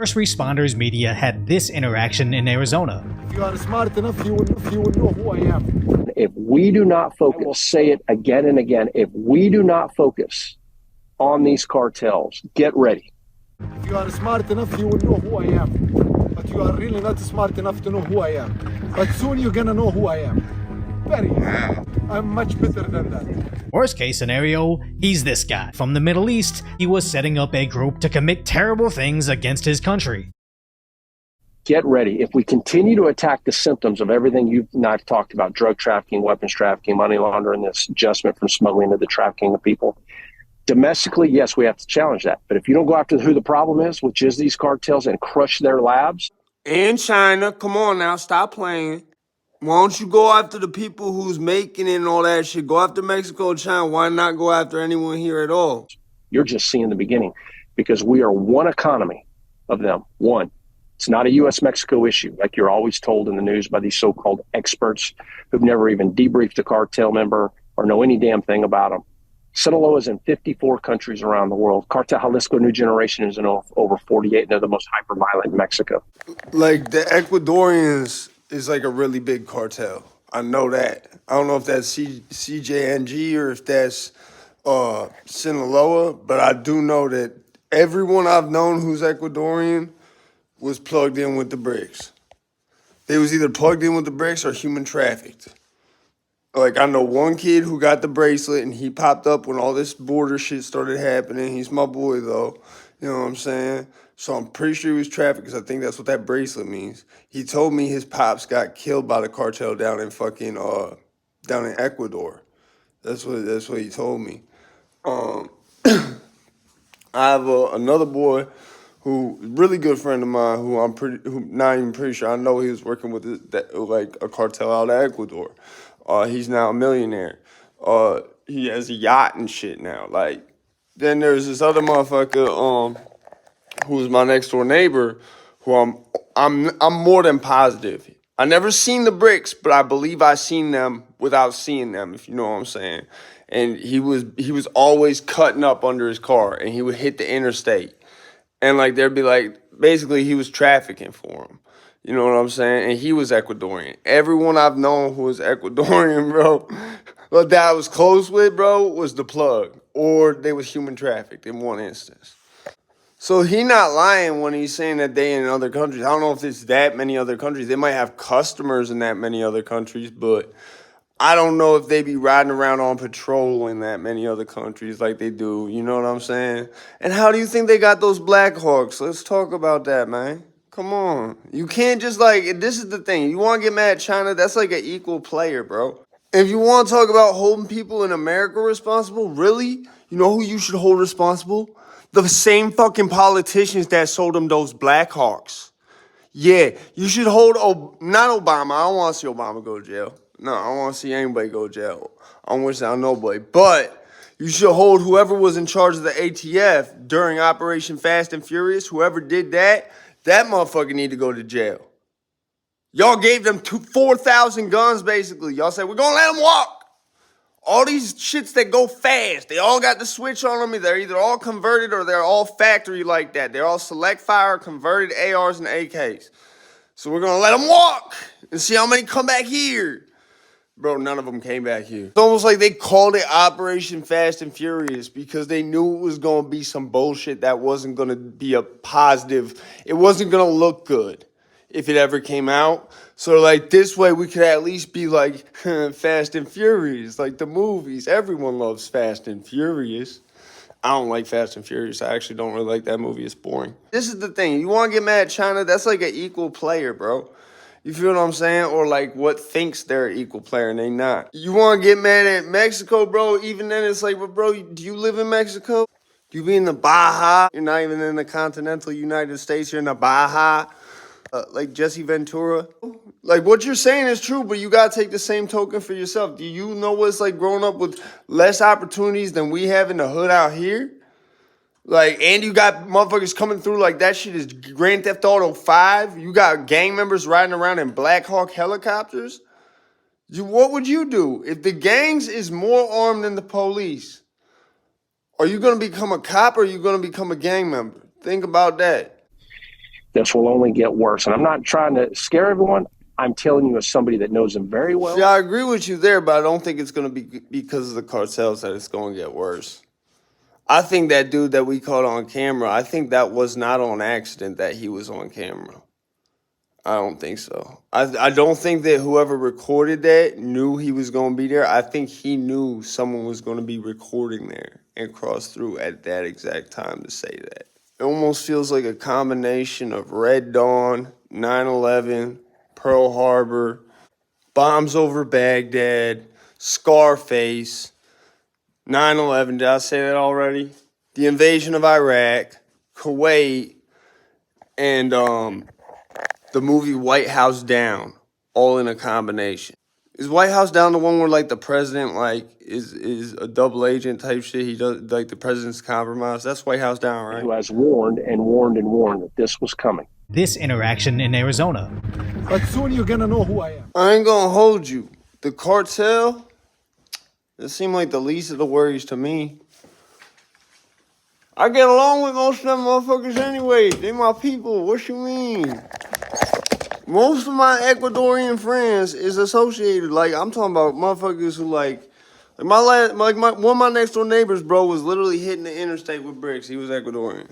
First responders media had this interaction in Arizona. If you are smart enough, you will know who I am. If we do not focus, I will say it again and again, if we do not focus on these cartels, get ready. If you are smart enough, you will know who I am. But you are really not smart enough to know who I am. But soon you're gonna know who I am. Very easy. I'm much better than that. Worst case scenario, he's this guy. From the Middle East, he was setting up a group to commit terrible things against his country. Get ready. If we continue to attack the symptoms of everything you've not talked about, drug trafficking, weapons trafficking, money laundering, this adjustment from smuggling to the trafficking of people, domestically, yes, we have to challenge that. But if you don't go after who the problem is, which is these cartels, and crush their labs. And China, come on now, stop playing. Why don't you go after the people who's making it and all that shit? Go after Mexico and China. Why not go after anyone here at all? You're just seeing the beginning, because we are one economy of them. One. It's not a U.S.-Mexico issue, like you're always told in the news by these so-called experts who've never even debriefed a cartel member or know any damn thing about them. Sinaloa is in 54 countries around the world. Cartel Jalisco New Generation is in over 48, and they're the most hyper-violent in Mexico. Like, the Ecuadorians is like a really big cartel. I know that. I don't know if that's CJNG or if that's Sinaloa, but I do know that everyone I've known who's Ecuadorian was plugged in with the BRICS. They was either plugged in with the BRICS or human trafficked. Like, I know one kid who got the bracelet, and he popped up when all this border shit started happening. He's my boy, though. You know what I'm saying? So I'm pretty sure he was trafficked, because I think that's what that bracelet means. He told me his pops got killed by the cartel down in fucking down in Ecuador. That's what he told me. I have another boy who really good friend of mine who not even pretty sure I know he was working with like a cartel out of Ecuador. He's now a millionaire. He has a yacht and shit now. Like, then there's this other motherfucker who's my next door neighbor, who I'm more than positive. I never seen the bricks, but I believe I seen them without seeing them, if you know what I'm saying. And he was always cutting up under his car, and he would hit the interstate. And like there'd be like, basically he was trafficking for him. You know what I'm saying? And he was Ecuadorian. Everyone I've known who was Ecuadorian, bro, that I was close with, bro, was the plug. Or they was human trafficked in one instance. So he not lying when he's saying that they in other countries. I don't know if it's that many other countries. They might have customers in that many other countries, but I don't know if they be riding around on patrol in that many other countries like they do. You know what I'm saying? And how do you think they got those Black Hawks? Let's talk about that, man. Come on. You can't just like, this is the thing. You want to get mad at China? That's like an equal player, bro. If you want to talk about holding people in America responsible, really? You know who you should hold responsible? The same fucking politicians that sold them those Black Hawks. Yeah, you should hold, not Obama. I don't want to see Obama go to jail. No, I don't want to see anybody go to jail. I don't wish that on nobody. But you should hold whoever was in charge of the ATF during Operation Fast and Furious. Whoever did that, that motherfucker need to go to jail. Y'all gave them 4,000 guns, basically. Y'all said, we're going to let them walk. All these shits that go fast, they all got the switch on them. They're either all converted or they're all factory like that. They're all select fire, converted ARs and AKs. So we're going to let them walk and see how many come back here. Bro, none of them came back here. It's almost like they called it Operation Fast and Furious because they knew it was going to be some bullshit that wasn't going to be a positive. It wasn't going to look good if it ever came out. So, like, this way we could at least be like Fast and Furious, like the movies. Everyone loves Fast and Furious. I don't like Fast and Furious. I actually don't really like that movie. It's boring. This is the thing. You want to get mad at China? That's like an equal player, bro. You feel what I'm saying? Or like what thinks they're an equal player and they not. You want to get mad at Mexico, bro? Even then it's like, but bro, do you live in Mexico? Do you be in the Baja? You're not even in the continental United States. You're in the Baja. Like Jesse Ventura. Like what you're saying is true, but you got to take the same token for yourself. Do you know what it's like growing up with less opportunities than we have in the hood out here? Like, and you got motherfuckers coming through like that shit is Grand Theft Auto 5. You got gang members riding around in Black Hawk helicopters. What would you do? If the gangs is more armed than the police, are you going to become a cop or are you going to become a gang member? Think about that. This will only get worse. And I'm not trying to scare everyone. I'm telling you as somebody that knows him very well. See, I agree with you there, but I don't think it's going to be because of the cartels that it's going to get worse. I think that dude that we caught on camera, I think that was not on accident that he was on camera. I don't think so. I don't think that whoever recorded that knew he was going to be there. I think he knew someone was going to be recording there and cross through at that exact time to say that. It almost feels like a combination of Red Dawn, 9/11, Pearl Harbor, bombs over Baghdad, Scarface, 9/11. Did I say that already? The invasion of Iraq, Kuwait, and the movie White House Down, all in a combination. Is White House Down the one where like the president like is a double agent type shit? He does like the president's compromised. That's White House Down, right? Who has warned and warned and warned that this was coming. This interaction in Arizona. But soon you're gonna know who I am. I ain't gonna hold you. The cartel, it seemed like the least of the worries to me. I get along with most of them motherfuckers anyway. They my people. What you mean? Most of my Ecuadorian friends is associated. Like, I'm talking about motherfuckers who one of my next door neighbors, bro, was literally hitting the interstate with bricks. He was Ecuadorian.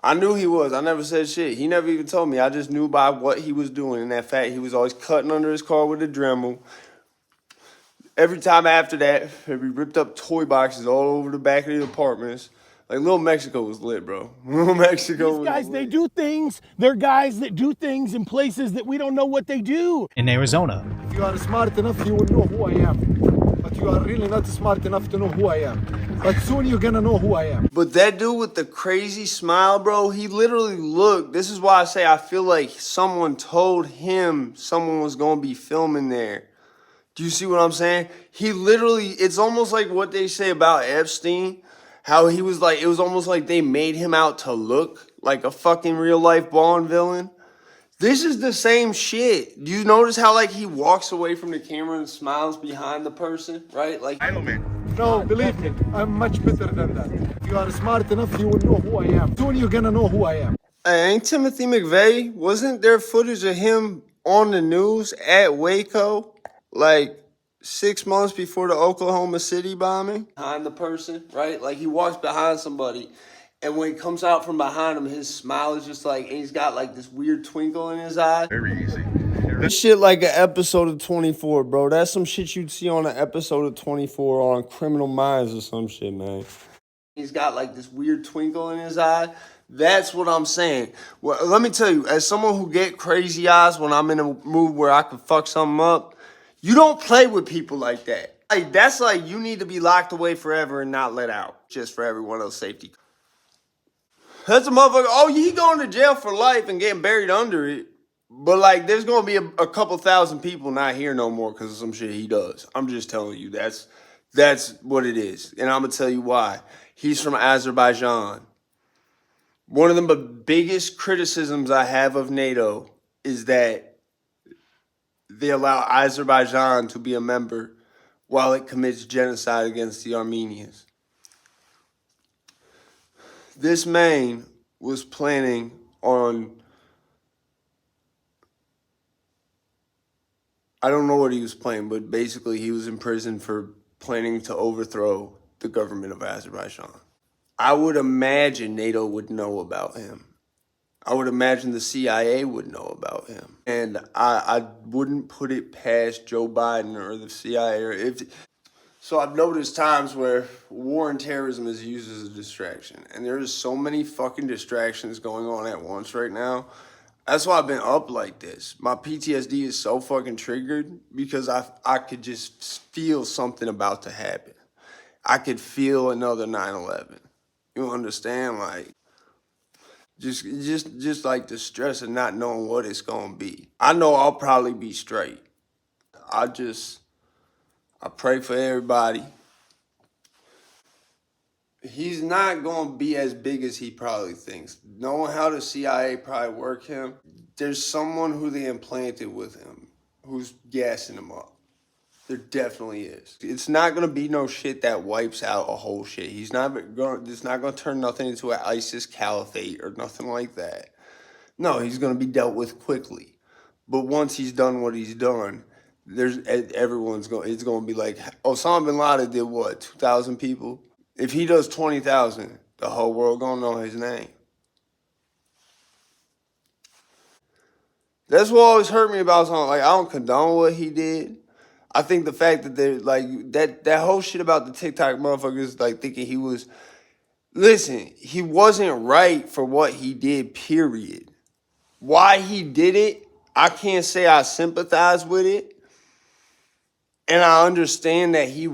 I knew he was. I never said shit. He never even told me. I just knew by what he was doing. And that fact, he was always cutting under his car with a Dremel. Every time after that, he ripped up toy boxes all over the back of the apartments. Like, Little Mexico was lit, bro. Little Mexico These guys, was lit. they do things. They're guys that do things in places that we don't know what they do. In Arizona. If you are smart enough, you will know who I am. But you are really not smart enough to know who I am. But soon you're gonna know who I am. But that dude with the crazy smile, bro, he literally looked. This is why I say I feel like someone told him someone was going to be filming there. Do you see what I'm saying? He literally, it's almost like what they say about Epstein. How he was like, it was almost like they made him out to look like a fucking real life Bond villain. This is the same shit. Do you notice how like he walks away from the camera and smiles behind the person, right? Like, No, believe me, I'm much better than that. If you are smart enough, you will know who I am. Soon you're gonna know who I am. hey, ain't Timothy McVeigh, wasn't there footage of him on the news at Waco, like 6 months before the Oklahoma City bombing? Behind the person, right? Like he walks behind somebody, and when he comes out from behind him, his smile is just like, and he's got like this weird twinkle in his eye. Very easy. This shit like an episode of 24, bro. That's some shit you'd see on an episode of 24 on Criminal Minds or some shit, man. He's got like this weird twinkle in his eye. That's what I'm saying. Well, let me tell you, as someone who get crazy eyes when I'm in a mood where I can fuck something up, you don't play with people like that. Like, that's like you need to be locked away forever and not let out, just for everyone else's safety. That's a motherfucker. Oh, he going to jail for life and getting buried under it. But like, there's gonna be a couple thousand people not here no more because of some shit he does. I'm just telling you, that's what it is, and I'm gonna tell you why. He's from Azerbaijan. One of the biggest criticisms I have of NATO is that they allow Azerbaijan to be a member while it commits genocide against the Armenians. This man was planning on, I don't know what he was planning, but basically he was in prison for planning to overthrow the government of Azerbaijan. I would imagine NATO would know about him. I would imagine the CIA would know about him. And I wouldn't put it past Joe Biden or the CIA. So I've noticed times where war and terrorism is used as a distraction. And there is so many fucking distractions going on at once right now. That's why I've been up like this. My PTSD is so fucking triggered because I could just feel something about to happen. I could feel another 9/11. You understand? Like, just like the stress of not knowing what it's gonna be. I know I'll probably be straight. I pray for everybody. He's not gonna be as big as he probably thinks. Knowing how the CIA probably work him, there's someone who they implanted with him who's gassing him up. There definitely is. It's not gonna be no shit that wipes out a whole shit. It's not gonna turn nothing into an ISIS caliphate or nothing like that. No, he's going to be dealt with quickly. But once he's done what he's done, it's going to be like, Osama bin Laden did what, 2,000 people? If he does 20,000, the whole world going to know his name. That's what always hurt me about something. Like, I don't condone what he did. I think the fact that they're like that whole shit about the TikTok motherfuckers like thinking he was, listen, he wasn't right for what he did, period. Why he did it, I can't say I sympathize with it. And I understand that he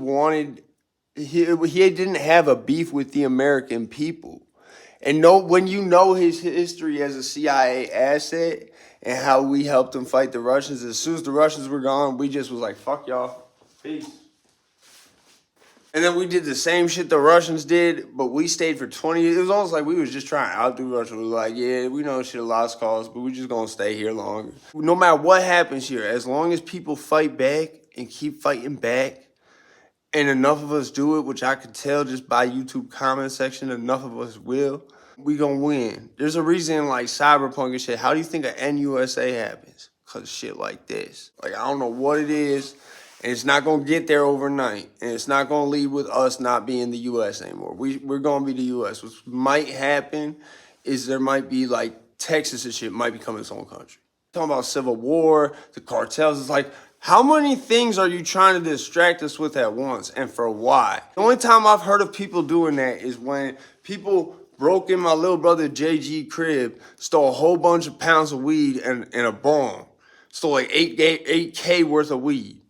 didn't have a beef with the American people. And when you know his history as a CIA asset and how we helped him fight the Russians, as soon as the Russians were gone, we just was like, fuck y'all. Peace. And then we did the same shit the Russians did, but we stayed for 20 years. It was almost like we was just trying to outdo Russia. We were like, yeah, we know shit a lost cause, but we just gonna stay here longer. No matter what happens here, as long as people fight back and keep fighting back, and enough of us do it, which I could tell just by YouTube comment section, enough of us will, we gonna win. There's a reason like Cyberpunk and shit. How do you think an NUSA happens? Cause shit like this. Like, I don't know what it is, and it's not gonna get there overnight, and it's not gonna lead with us not being the US anymore. We're gonna be the US. What might happen is there might be like Texas and shit might become its own country. Talking about civil war, the cartels, it's like, how many things are you trying to distract us with at once, and for why? The only time I've heard of people doing that is when people broke in my little brother JG crib, stole a whole bunch of pounds of weed and a bomb. Stole like 8K worth of weed.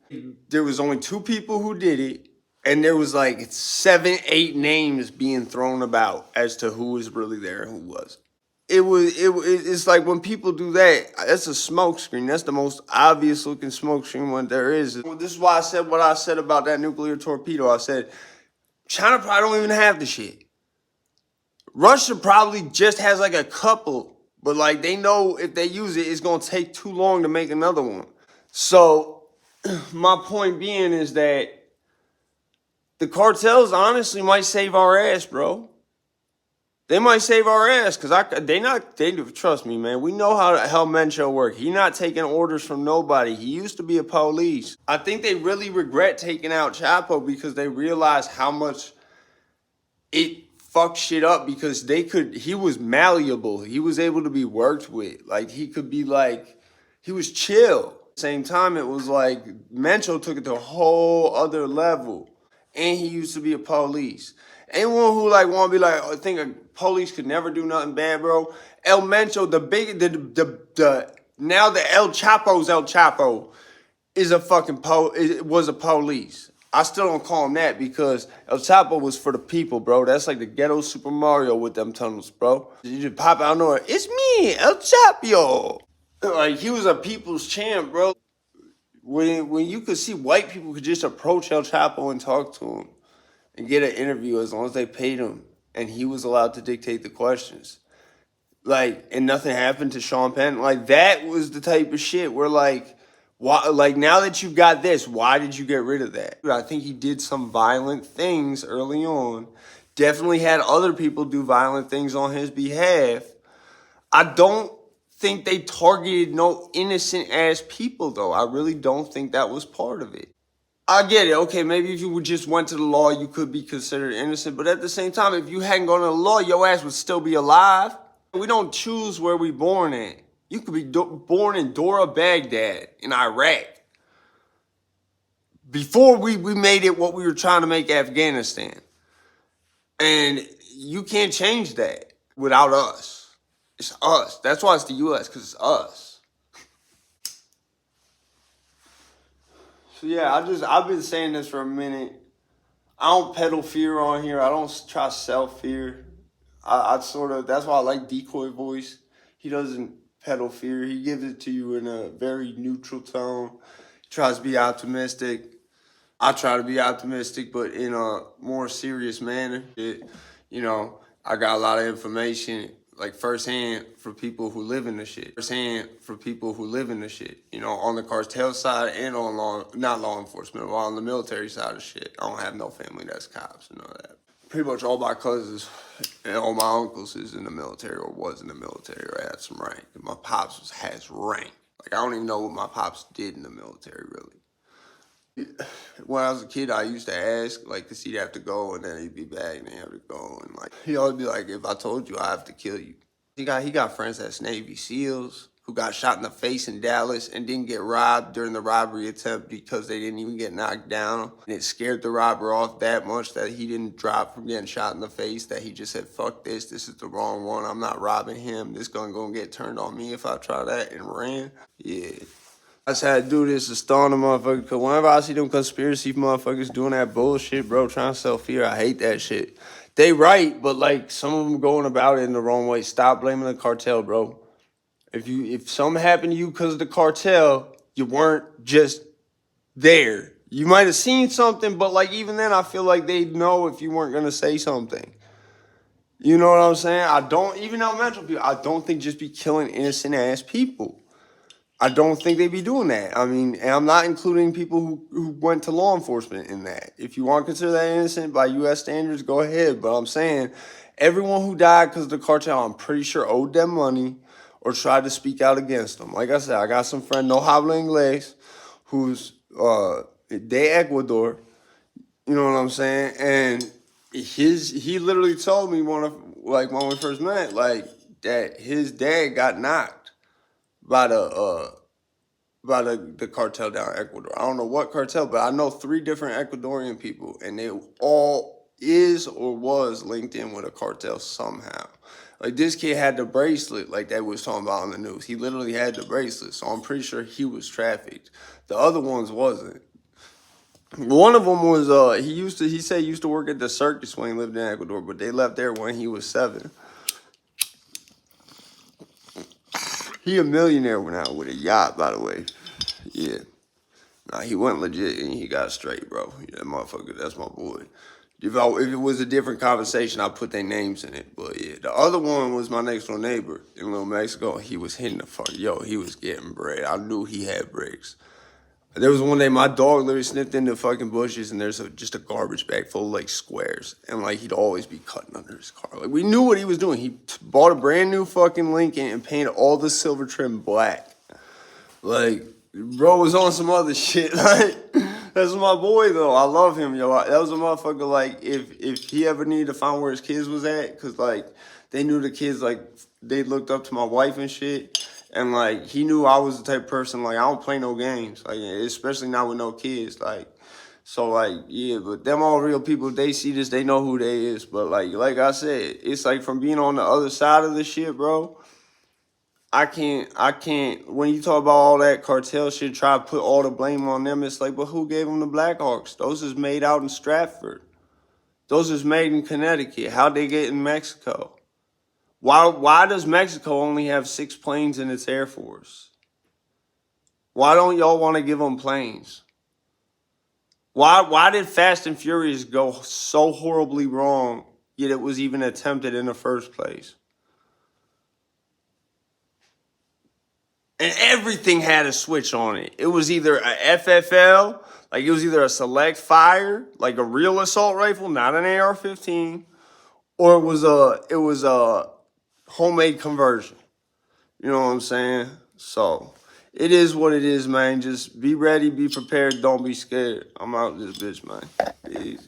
There was only 2 people who did it, and there was like 7, 8 names being thrown about as to who was really there and who wasn't. It's like when people do that, that's a smoke screen. That's the most obvious looking smoke screen one there is. This is why I said what I said about that nuclear torpedo. I said, China probably don't even have the shit. Russia probably just has like a couple, but like they know if they use it, it's going to take too long to make another one. So my point being is that the cartels honestly might save our ass, bro. They might save our ass because they trust me, man. We know how Mencho work. He not taking orders from nobody. He used to be a police. I think they really regret taking out Chapo because they realized how much it fucked shit up because he was malleable. He was able to be worked with. Like he was chill. At the same time, it was like Mencho took it to a whole other level. And he used to be a police. Anyone who like want to be like, I think a police could never do nothing bad, bro. El Mencho, now the El Chapo is a fucking was a police. I still don't call him that because El Chapo was for the people, bro. That's like the ghetto Super Mario with them tunnels, bro. You just pop out nowhere. It's me, El Chapo. Like he was a people's champ, bro. When you could see white people could just approach El Chapo and talk to him and get an interview as long as they paid him, and he was allowed to dictate the questions. Like, and nothing happened to Sean Penn. Like, that was the type of shit where, like, why? Like, now that you've got this, why did you get rid of that? I think he did some violent things early on. Definitely had other people do violent things on his behalf. I don't think they targeted no innocent-ass people, though. I really don't think that was part of it. I get it. Okay, maybe if you just went to the law, you could be considered innocent. But at the same time, if you hadn't gone to the law, your ass would still be alive. We don't choose where we born at. You could be born in Dora, Baghdad, in Iraq. Before we made it what we were trying to make Afghanistan. And you can't change that without us. It's us. That's why it's the U.S., because it's us. So yeah, I've been saying this for a minute. I don't peddle fear on here. I don't try to sell fear. That's why I like Decoy Voice. He doesn't peddle fear. He gives it to you in a very neutral tone. He tries to be optimistic. I try to be optimistic, but in a more serious manner. I got a lot of information, like firsthand for people who live in the shit. On the cartel side and on not law enforcement, but on the military side of shit. I don't have no family that's cops and all that. pretty much all my cousins and all my uncles is in the military or was in the military or had some rank. And my pops has rank. Like, I don't even know what my pops did in the military, really. When I was a kid, I used to ask, like, does he have to go? And then he'd be back and he'd have to go. And, like, he'd always be like, if I told you, I have to kill you. He got friends that's Navy SEALs who got shot in the face in Dallas and didn't get robbed during the robbery attempt because they didn't even get knocked down. And it scared the robber off that much that he didn't drop from getting shot in the face, that he just said, fuck this is the wrong one. I'm not robbing him. This gun gonna get turned on me if I try that, and ran. Yeah. I just had to do this to stun the motherfucker, because whenever I see them conspiracy motherfuckers doing that bullshit, bro, trying to sell fear, I hate that shit. They right, but like some of them going about it in the wrong way. Stop blaming the cartel, bro. If something happened to you because of the cartel, you weren't just there. You might have seen something, but like even then, I feel like they'd know if you weren't gonna say something. You know what I'm saying? Even elemental people, I don't think just be killing innocent ass people. I don't think they'd be doing that. I mean, and I'm not including people who went to law enforcement in that. If you want to consider that innocent by U.S. standards, go ahead. But I'm saying everyone who died because of the cartel, I'm pretty sure owed them money or tried to speak out against them. Like I said, I got some friend, no habla inglés, who's de Ecuador. You know what I'm saying? And he literally told me when we first met, like that his dad got knocked by the cartel down in Ecuador. I don't know what cartel, but I know 3 different Ecuadorian people, and they all is or was linked in with a cartel somehow. Like this kid had the bracelet, like they was talking about on the news. He literally had the bracelet, so I'm pretty sure he was trafficked. The other ones wasn't. One of them was he said he used to work at the circus when he lived in Ecuador, but they left there when he was 7. He a millionaire now with a yacht, by the way. Yeah. Nah, he went legit and he got straight, bro. Yeah, that motherfucker, that's my boy. If it was a different conversation, I'd put their names in it. But yeah, the other one was my next door neighbor in Little Mexico. He was hitting the fuck. He was getting bread. I knew he had bricks. There was one day my dog literally sniffed in the fucking bushes and there's just a garbage bag full of like squares. And like he'd always be cutting under his car. Like we knew what he was doing. He bought a brand new fucking Lincoln and painted all the silver trim black. Like, bro was on some other shit. Like, that's my boy though. I love him, yo. That was a motherfucker. Like, if he ever needed to find where his kids was at, cause like they knew the kids, like they looked up to my wife and shit, and like he knew I was the type of person like I don't play no games, like especially not with no kids, like. So like yeah, but them all real people. They see this, they know who they is. But like I said, it's like from being on the other side of the shit, bro. I can't, when you talk about all that cartel shit, try to put all the blame on them. It's like, but who gave them the Blackhawks? Those is made out in Stratford. Those is made in Connecticut. How'd they get in Mexico? Why does Mexico only have 6 planes in its Air Force? Why don't y'all want to give them planes? Why did Fast and Furious go so horribly wrong, yet it was even attempted in the first place? And everything had a switch on it. It was either a FFL, like it was either a select fire, like a real assault rifle, not an AR-15, or it was a homemade conversion. You know what I'm saying? So it is what it is, man. Just be ready, be prepared, don't be scared. I'm out this bitch, man. Easy.